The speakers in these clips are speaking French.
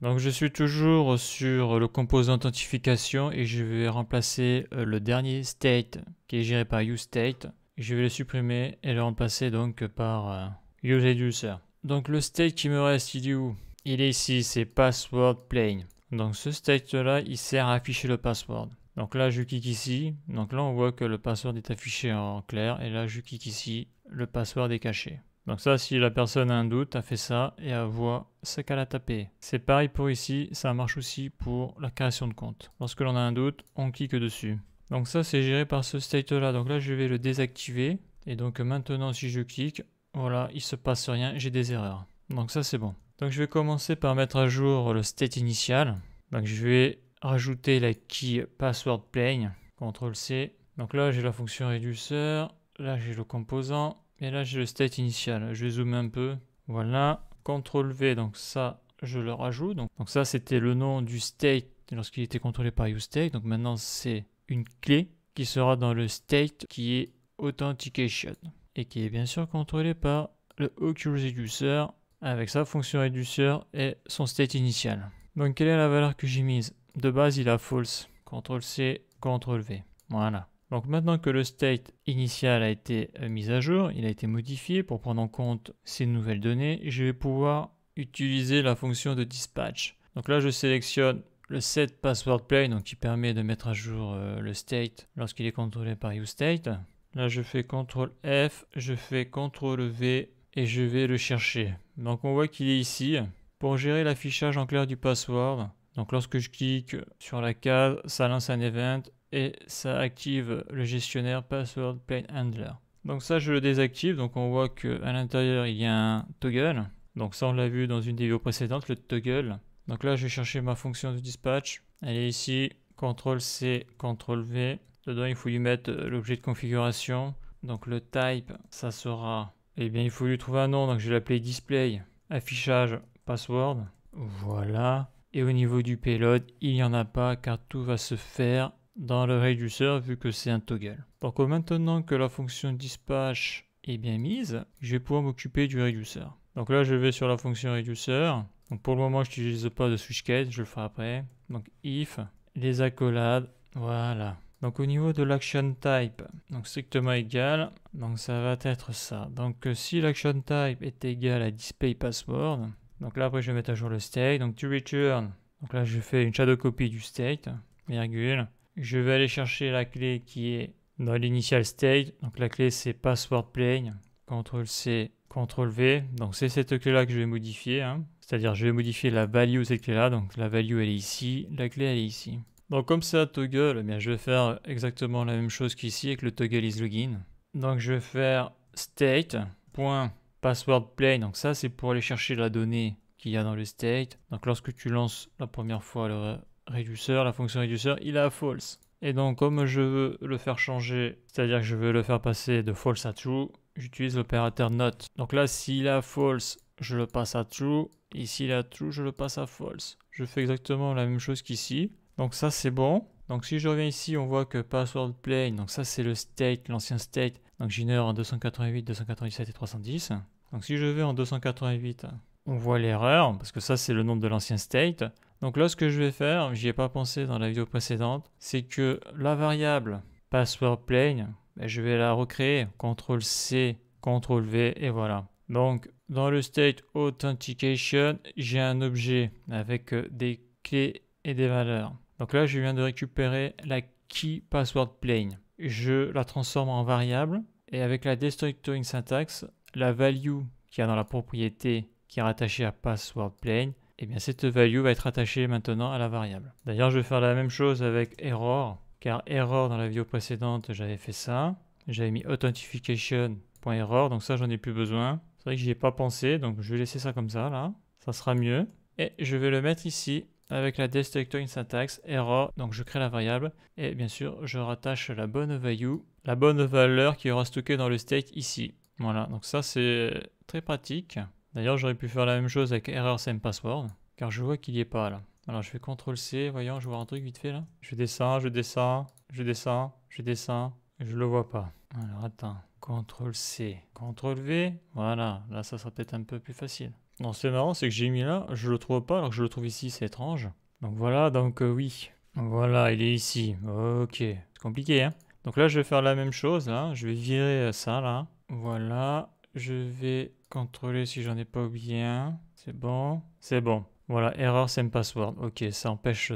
Donc je suis toujours sur le composant authentification et je vais remplacer le dernier state qui est géré par useState. Je vais le supprimer et le remplacer donc par useReducer. Donc le state qui me reste, il est où? Il est ici, c'est password plain. Donc ce state là, il sert à afficher le password. Donc là, je clique ici. Donc là, on voit que le password est affiché en clair. Et là, je clique ici. Le password est caché. Donc ça, si la personne a un doute, a fait ça et elle voit ce qu'elle a tapé. C'est pareil pour ici. Ça marche aussi pour la création de compte. Lorsque l'on a un doute, on clique dessus. Donc ça, c'est géré par ce state-là. Donc là, je vais le désactiver. Et donc maintenant, si je clique, voilà, il se passe rien. J'ai des erreurs. Donc ça, c'est bon. Donc je vais commencer par mettre à jour le state initial. Donc je vais rajouter la key password plain, CTRL C. Donc là j'ai la fonction reducer, là j'ai le composant, et là j'ai le state initial. Je vais zoomer un peu, voilà, CTRL V, donc ça je le rajoute. Donc ça c'était le nom du state lorsqu'il était contrôlé par useState. Donc maintenant c'est une clé qui sera dans le state qui est authentication et qui est bien sûr contrôlé par le OQReducer avec sa fonction reducer et son state initial. Donc quelle est la valeur que j'ai mise? De base il a false. CTRL C, CTRL V. Voilà. Donc maintenant que le state initial a été mis à jour, il a été modifié pour prendre en compte ces nouvelles données, je vais pouvoir utiliser la fonction de dispatch. Donc là je sélectionne le set password plain, donc qui permet de mettre à jour le state lorsqu'il est contrôlé par useState. Là je fais CTRL F, je fais CTRL V et je vais le chercher. Donc on voit qu'il est ici. Pour gérer l'affichage en clair du password, donc lorsque je clique sur la case, ça lance un event et ça active le gestionnaire password plain handler. Donc ça je le désactive, donc on voit qu'à l'intérieur il y a un toggle. Donc ça on l'a vu dans une des vidéos précédentes, le toggle. Donc là je vais chercher ma fonction de dispatch. Elle est ici, CTRL C, CTRL V. Dedans il faut lui mettre l'objet de configuration. Donc le type, ça sera, eh bien il faut lui trouver un nom, donc je vais l'appeler display affichage password. Voilà. Et au niveau du payload, il n'y en a pas car tout va se faire dans le reducer vu que c'est un toggle. Donc maintenant que la fonction dispatch est bien mise, je vais pouvoir m'occuper du reducer. Donc là, je vais sur la fonction reducer. Donc pour le moment, je n'utilise pas de switch case, je le ferai après. Donc if, les accolades, voilà. Donc au niveau de l'action type, donc strictement égal, donc ça va être ça. Donc si l'action type est égal à display password, donc là après je vais mettre à jour le state, donc to return, donc là je fais une shadow copy du state, virgule, je vais aller chercher la clé qui est dans l'initial state, donc la clé c'est password plain, CTRL C, CTRL V, donc c'est cette clé là que je vais modifier, hein. C'est-à-dire je vais modifier la value de cette clé là, donc la value elle est ici, la clé elle est ici. Donc comme c'est un toggle, eh bien, je vais faire exactement la même chose qu'ici avec le toggle isLogin. Donc je vais faire state.passwordplain, donc ça c'est pour aller chercher la donnée qu'il y a dans le state. Donc lorsque tu lances la première fois le reducer, la fonction reducer, il a false. Et donc comme je veux le faire changer, c'est-à-dire que je veux le faire passer de false à true, j'utilise l'opérateur not. Donc là s'il a false, je le passe à true, et s'il a true, je le passe à false. Je fais exactement la même chose qu'ici. Donc ça c'est bon. Donc si je reviens ici, on voit que password plain, donc ça c'est le state, l'ancien state. Donc j'ignore en 288, 297 et 310. Donc si je vais en 288, on voit l'erreur, parce que ça c'est le nom de l'ancien state. Donc là ce que je vais faire, j'y ai pas pensé dans la vidéo précédente, c'est que la variable password plain, je vais la recréer, CTRL C, CTRL V et voilà. Donc dans le state authentication, j'ai un objet avec des clés et des valeurs. Donc là, je viens de récupérer la key password plain. Je la transforme en variable et avec la destructoring syntax, la value qu'il y a dans la propriété qui est rattachée à password plain, et bien cette value va être attachée maintenant à la variable. D'ailleurs, je vais faire la même chose avec error, car error dans la vidéo précédente, j'avais fait ça. J'avais mis authentification.error, donc ça, j'en ai plus besoin. C'est vrai que j'y ai pas pensé, donc je vais laisser ça comme ça, là. Ça sera mieux. Et je vais le mettre ici avec la destructoring syntax error, donc je crée la variable et bien sûr je rattache la bonne value, la bonne valeur qui aura stockée dans le state ici. Voilà, donc ça c'est très pratique. D'ailleurs j'aurais pu faire la même chose avec error same password, car je vois qu'il n'y est pas là. Alors je fais CTRL C, voyons, je vois un truc vite fait là. Je descends, je descends, je descends, je descends, et je le vois pas. Alors attends, CTRL C, CTRL V, voilà, là ça sera peut-être un peu plus facile. Non, c'est marrant, c'est que j'ai mis là, je le trouve pas alors que je le trouve ici, c'est étrange. Donc voilà, donc oui. Voilà, il est ici. Ok, c'est compliqué, hein. Donc là, je vais faire la même chose, là. Je vais virer ça, là. Voilà, je vais contrôler si j'en ai pas oublié un. C'est bon, c'est bon. Voilà, error same password. Ok, ça empêche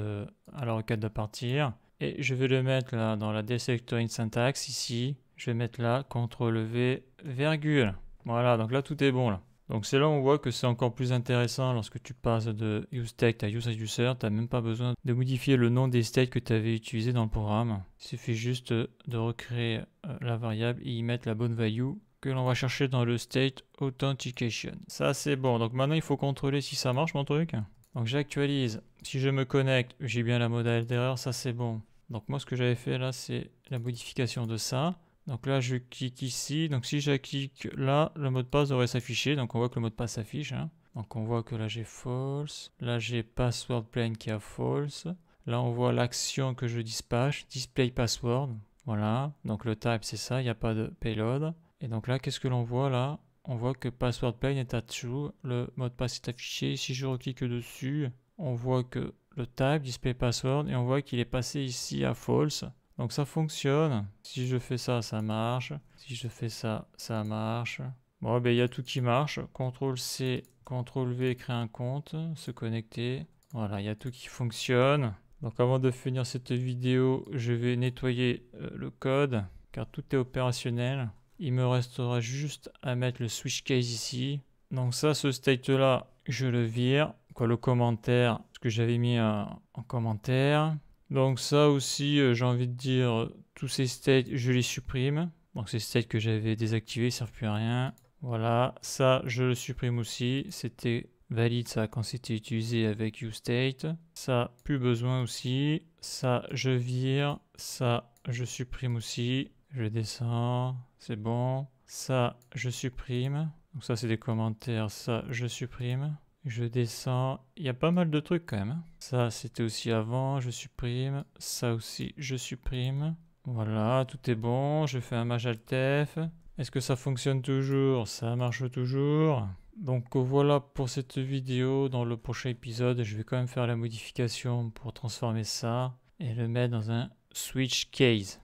à la requête de partir. Et je vais le mettre là dans la deselectoring syntax ici. Je vais mettre là, CTRL V, virgule. Voilà, donc là tout est bon là. Donc c'est là où on voit que c'est encore plus intéressant lorsque tu passes de useState à useReducer. Tu n'as même pas besoin de modifier le nom des states que tu avais utilisé dans le programme. Il suffit juste de recréer la variable et y mettre la bonne value que l'on va chercher dans le state authentication. Ça c'est bon. Donc maintenant il faut contrôler si ça marche mon truc. Donc j'actualise. Si je me connecte, j'ai bien la modale d'erreur, ça c'est bon. Donc moi ce que j'avais fait là c'est la modification de ça. Donc là je clique ici, donc si je clique là, le mot de passe devrait s'afficher, donc on voit que le mot de passe s'affiche, hein. Donc on voit que là j'ai false, là j'ai password plain qui a false, là on voit l'action que je dispatch, display password, voilà, donc le type c'est ça, il n'y a pas de payload, et donc là qu'est-ce que l'on voit là? On voit que password plain est à true, le mot de passe est affiché, si je reclique dessus, on voit que le type, display password, et on voit qu'il est passé ici à false. Donc ça fonctionne. Si je fais ça, ça marche. Si je fais ça, ça marche. Bon, ben il y a tout qui marche. CTRL C, CTRL V, créer un compte, se connecter. Voilà, il y a tout qui fonctionne. Donc avant de finir cette vidéo, je vais nettoyer le code, car tout est opérationnel. Il me restera juste à mettre le switch case ici. Donc ça, ce state là, je le vire. Quoi, le commentaire, ce que j'avais mis en commentaire. Donc ça aussi, j'ai envie de dire, tous ces states, je les supprime. Donc ces states que j'avais désactivés, ne servent plus à rien. Voilà, ça, je le supprime aussi. C'était valide ça quand c'était utilisé avec useState. Ça, plus besoin aussi. Ça, je vire. Ça, je supprime aussi. Je descends, c'est bon. Ça, je supprime. Donc ça, c'est des commentaires. Ça, je supprime. Je descends. Il y a pas mal de trucs quand même, hein. Ça, c'était aussi avant. Je supprime. Ça aussi, je supprime. Voilà, tout est bon. Je fais un majaltef. Est-ce que ça fonctionne toujours? Ça marche toujours. Donc voilà pour cette vidéo. Dans le prochain épisode, je vais quand même faire la modification pour transformer ça et le mettre dans un switch case.